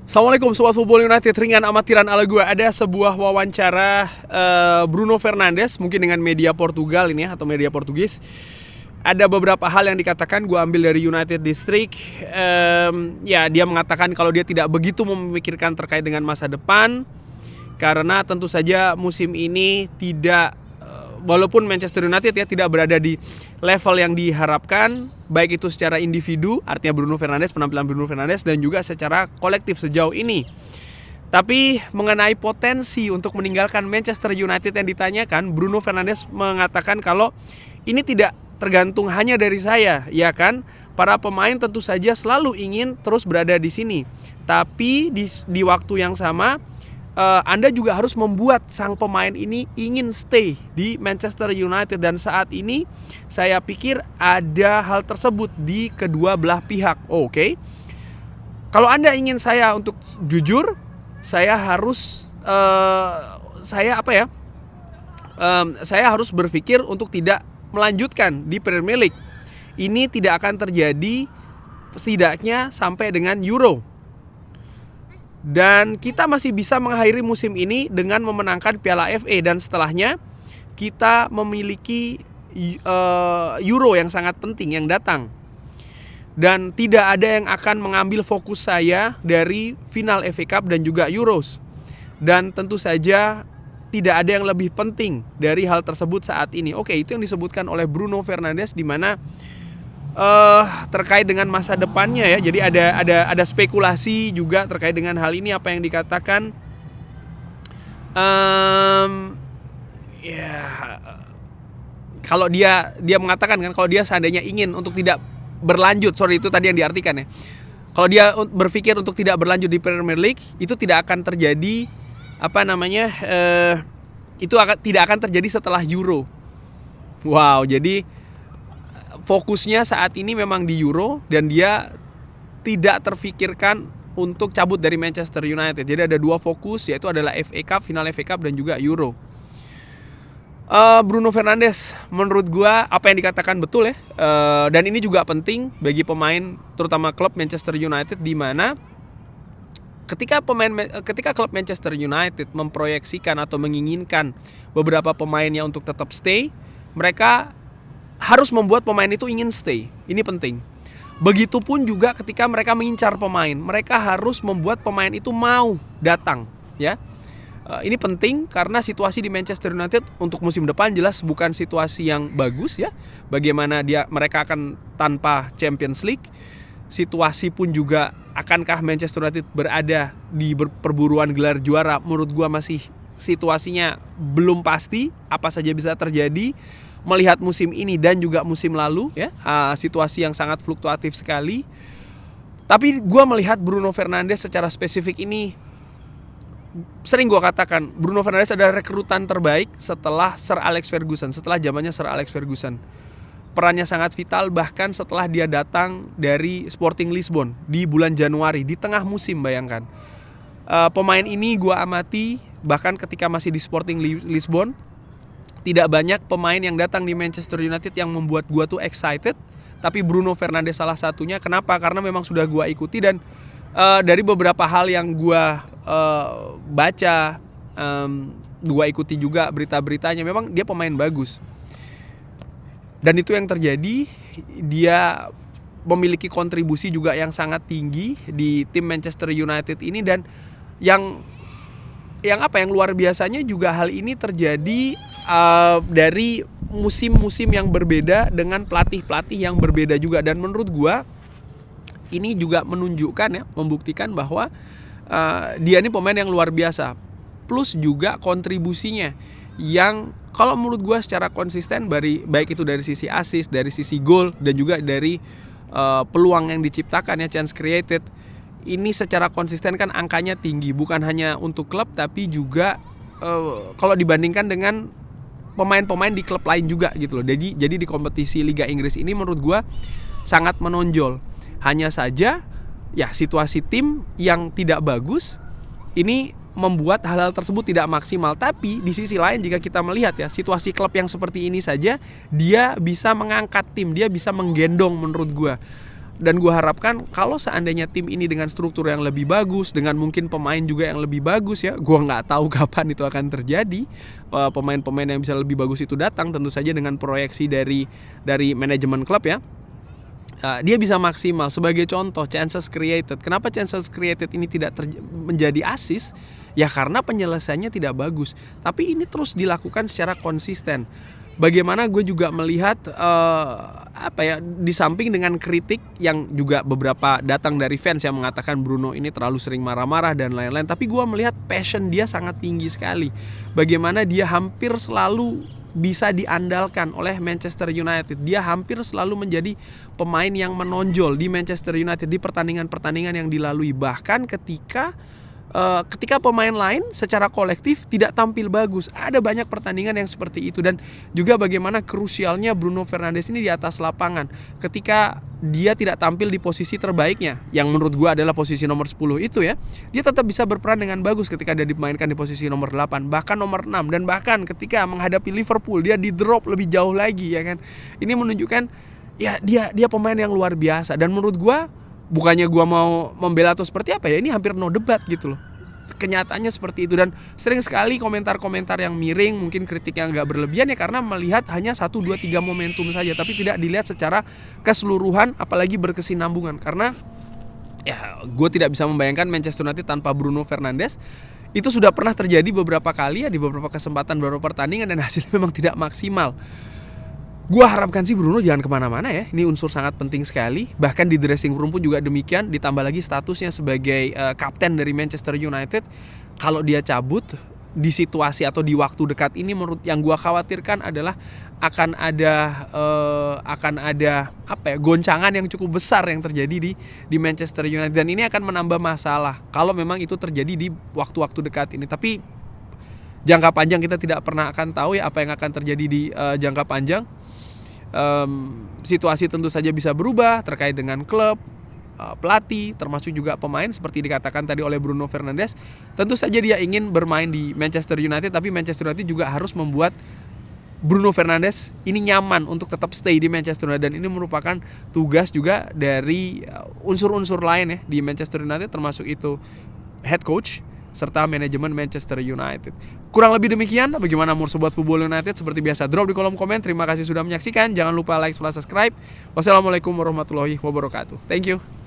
Assalamualaikum Sobat Football United, ringan amatiran ala gue. Ada sebuah wawancara Bruno Fernandes, mungkin dengan media Portugal ini ya, atau media Portugis. Ada beberapa hal yang dikatakan, gue ambil dari United District. Ya, dia mengatakan kalau dia tidak begitu memikirkan terkait dengan masa depan, karena tentu saja musim ini tidak, walaupun Manchester United ya tidak berada di level yang diharapkan, baik itu secara individu, artinya Bruno Fernandes, penampilan Bruno Fernandes, dan juga secara kolektif sejauh ini. Tapi mengenai potensi untuk meninggalkan Manchester United yang ditanyakan, Bruno Fernandes mengatakan kalau ini tidak tergantung hanya dari saya, ya kan? Para pemain tentu saja selalu ingin terus berada di sini. Tapi di waktu yang sama, Anda juga harus membuat sang pemain ini ingin stay di Manchester United. Dan saat ini saya pikir ada hal tersebut di kedua belah pihak. Oke. Kalau Anda ingin saya untuk jujur, saya harus saya harus berpikir untuk tidak melanjutkan di Premier League. Ini tidak akan terjadi setidaknya sampai dengan Euro. Dan kita masih bisa mengakhiri musim ini dengan memenangkan Piala FA, dan setelahnya kita memiliki Euro yang sangat penting yang datang. Dan tidak ada yang akan mengambil fokus saya dari final FA Cup dan juga Euros. Dan tentu saja tidak ada yang lebih penting dari hal tersebut saat ini. Oke, itu yang disebutkan oleh Bruno Fernandes, di mana terkait dengan masa depannya ya. Jadi ada spekulasi juga terkait dengan hal ini, apa yang dikatakan. Kalau dia mengatakan kan, kalau dia seandainya ingin untuk tidak berlanjut, itu tadi yang diartikan ya. Kalau dia berpikir untuk tidak berlanjut di Premier League, itu tidak akan terjadi tidak akan terjadi setelah Euro. Wow, jadi fokusnya saat ini memang di Euro, dan dia tidak terfikirkan untuk cabut dari Manchester United. Jadi ada dua fokus, yaitu adalah FA Cup, final FA Cup, dan juga Euro. Bruno Fernandes, menurut gua apa yang dikatakan betul ya. Dan ini juga penting bagi pemain, terutama klub Manchester United, di mana ketika klub Manchester United memproyeksikan atau menginginkan beberapa pemainnya untuk tetap stay, mereka harus membuat pemain itu ingin stay. Ini penting. Begitupun juga ketika mereka mengincar pemain, mereka harus membuat pemain itu mau datang, ya. Ini penting karena situasi di Manchester United untuk musim depan jelas bukan situasi yang bagus ya. Bagaimana mereka akan tanpa Champions League. Situasi pun juga, akankah Manchester United berada di perburuan gelar juara, menurut gua masih situasinya belum pasti, apa saja bisa terjadi melihat musim ini dan juga musim lalu ya. Situasi yang sangat fluktuatif sekali. Tapi gua melihat Bruno Fernandes secara spesifik ini, sering gua katakan Bruno Fernandes adalah rekrutan terbaik setelah Sir Alex Ferguson, setelah zamannya Sir Alex Ferguson. Perannya sangat vital, bahkan setelah dia datang dari Sporting Lisbon di bulan Januari, di tengah musim, bayangkan. Pemain ini gua amati, bahkan ketika masih di Sporting Lisbon, tidak banyak pemain yang datang di Manchester United yang membuat gua tuh excited. Tapi Bruno Fernandes salah satunya. Kenapa? Karena memang sudah gua ikuti, dan dari beberapa hal yang gua baca, gua ikuti juga berita-beritanya, memang dia pemain bagus. Dan itu yang terjadi. Dia memiliki kontribusi juga yang sangat tinggi di tim Manchester United ini. Dan yang luar biasanya juga hal ini terjadi dari musim-musim yang berbeda, dengan pelatih-pelatih yang berbeda juga. Dan menurut gua ini juga menunjukkan ya, membuktikan bahwa dia ini pemain yang luar biasa. Plus juga kontribusinya yang kalau menurut gue secara konsisten, baik itu dari sisi assist, dari sisi gol, dan juga dari peluang yang diciptakan ya, chance created, ini secara konsisten kan angkanya tinggi, bukan hanya untuk klub tapi juga kalau dibandingkan dengan pemain-pemain di klub lain juga gitu loh. Jadi di kompetisi Liga Inggris ini menurut gue sangat menonjol. Hanya saja ya, situasi tim yang tidak bagus ini membuat hal-hal tersebut tidak maksimal. Tapi di sisi lain, jika kita melihat ya, situasi klub yang seperti ini saja, dia bisa mengangkat tim, dia bisa menggendong menurut gue. Dan gue harapkan kalau seandainya tim ini dengan struktur yang lebih bagus, dengan mungkin pemain juga yang lebih bagus ya, gue nggak tahu kapan itu akan terjadi. Pemain-pemain yang bisa lebih bagus itu datang, tentu saja dengan proyeksi dari manajemen klub ya. Dia bisa maksimal. Sebagai contoh, chances created. Kenapa chances created ini tidak menjadi assist? Ya karena penyelesaiannya tidak bagus. Tapi ini terus dilakukan secara konsisten. Bagaimana gue juga melihat di samping dengan kritik yang juga beberapa datang dari fans yang mengatakan Bruno ini terlalu sering marah-marah dan lain-lain, tapi gue melihat passion dia sangat tinggi sekali. Bagaimana dia hampir selalu bisa diandalkan oleh Manchester United. Dia hampir selalu menjadi pemain yang menonjol di Manchester United di pertandingan-pertandingan yang dilalui, bahkan ketika pemain lain secara kolektif tidak tampil bagus. Ada banyak pertandingan yang seperti itu. Dan juga bagaimana krusialnya Bruno Fernandes ini di atas lapangan ketika dia tidak tampil di posisi terbaiknya, yang menurut gue adalah posisi nomor 10 itu ya, dia tetap bisa berperan dengan bagus ketika dia dimainkan di posisi nomor 8, bahkan nomor 6. Dan bahkan ketika menghadapi Liverpool dia di drop lebih jauh lagi ya kan. Ini menunjukkan ya dia pemain yang luar biasa. Dan menurut gue, bukannya gue mau membela atau seperti apa ya, ini hampir no debat gitu loh. Kenyataannya seperti itu. Dan sering sekali komentar-komentar yang miring, mungkin kritik yang gak berlebihan ya, karena melihat hanya 1, 2, 3 momentum saja, tapi tidak dilihat secara keseluruhan, apalagi berkesinambungan. Karena ya gue tidak bisa membayangkan Manchester United tanpa Bruno Fernandes. Itu sudah pernah terjadi beberapa kali ya, di beberapa kesempatan, beberapa pertandingan, dan hasilnya memang tidak maksimal. Gue harapkan sih Bruno jangan kemana-mana ya. Ini unsur sangat penting sekali. Bahkan di dressing room pun juga demikian. Ditambah lagi statusnya sebagai kapten dari Manchester United. Kalau dia cabut di situasi atau di waktu dekat ini, menurut yang gue khawatirkan adalah akan ada goncangan yang cukup besar yang terjadi di Manchester United. Dan ini akan menambah masalah kalau memang itu terjadi di waktu-waktu dekat ini. Tapi jangka panjang kita tidak pernah akan tahu ya apa yang akan terjadi di jangka panjang. Situasi tentu saja bisa berubah terkait dengan klub, pelatih, termasuk juga pemain. Seperti dikatakan tadi oleh Bruno Fernandes, tentu saja dia ingin bermain di Manchester United, tapi Manchester United juga harus membuat Bruno Fernandes ini nyaman untuk tetap stay di Manchester United. Dan ini merupakan tugas juga dari unsur-unsur lain ya di Manchester United, termasuk itu head coach serta manajemen Manchester United. Kurang lebih demikian. Bagaimana menurut Sobat Football United? Seperti biasa, drop di kolom komen. Terima kasih sudah menyaksikan. Jangan lupa like, subscribe. Wassalamualaikum warahmatullahi wabarakatuh. Thank you.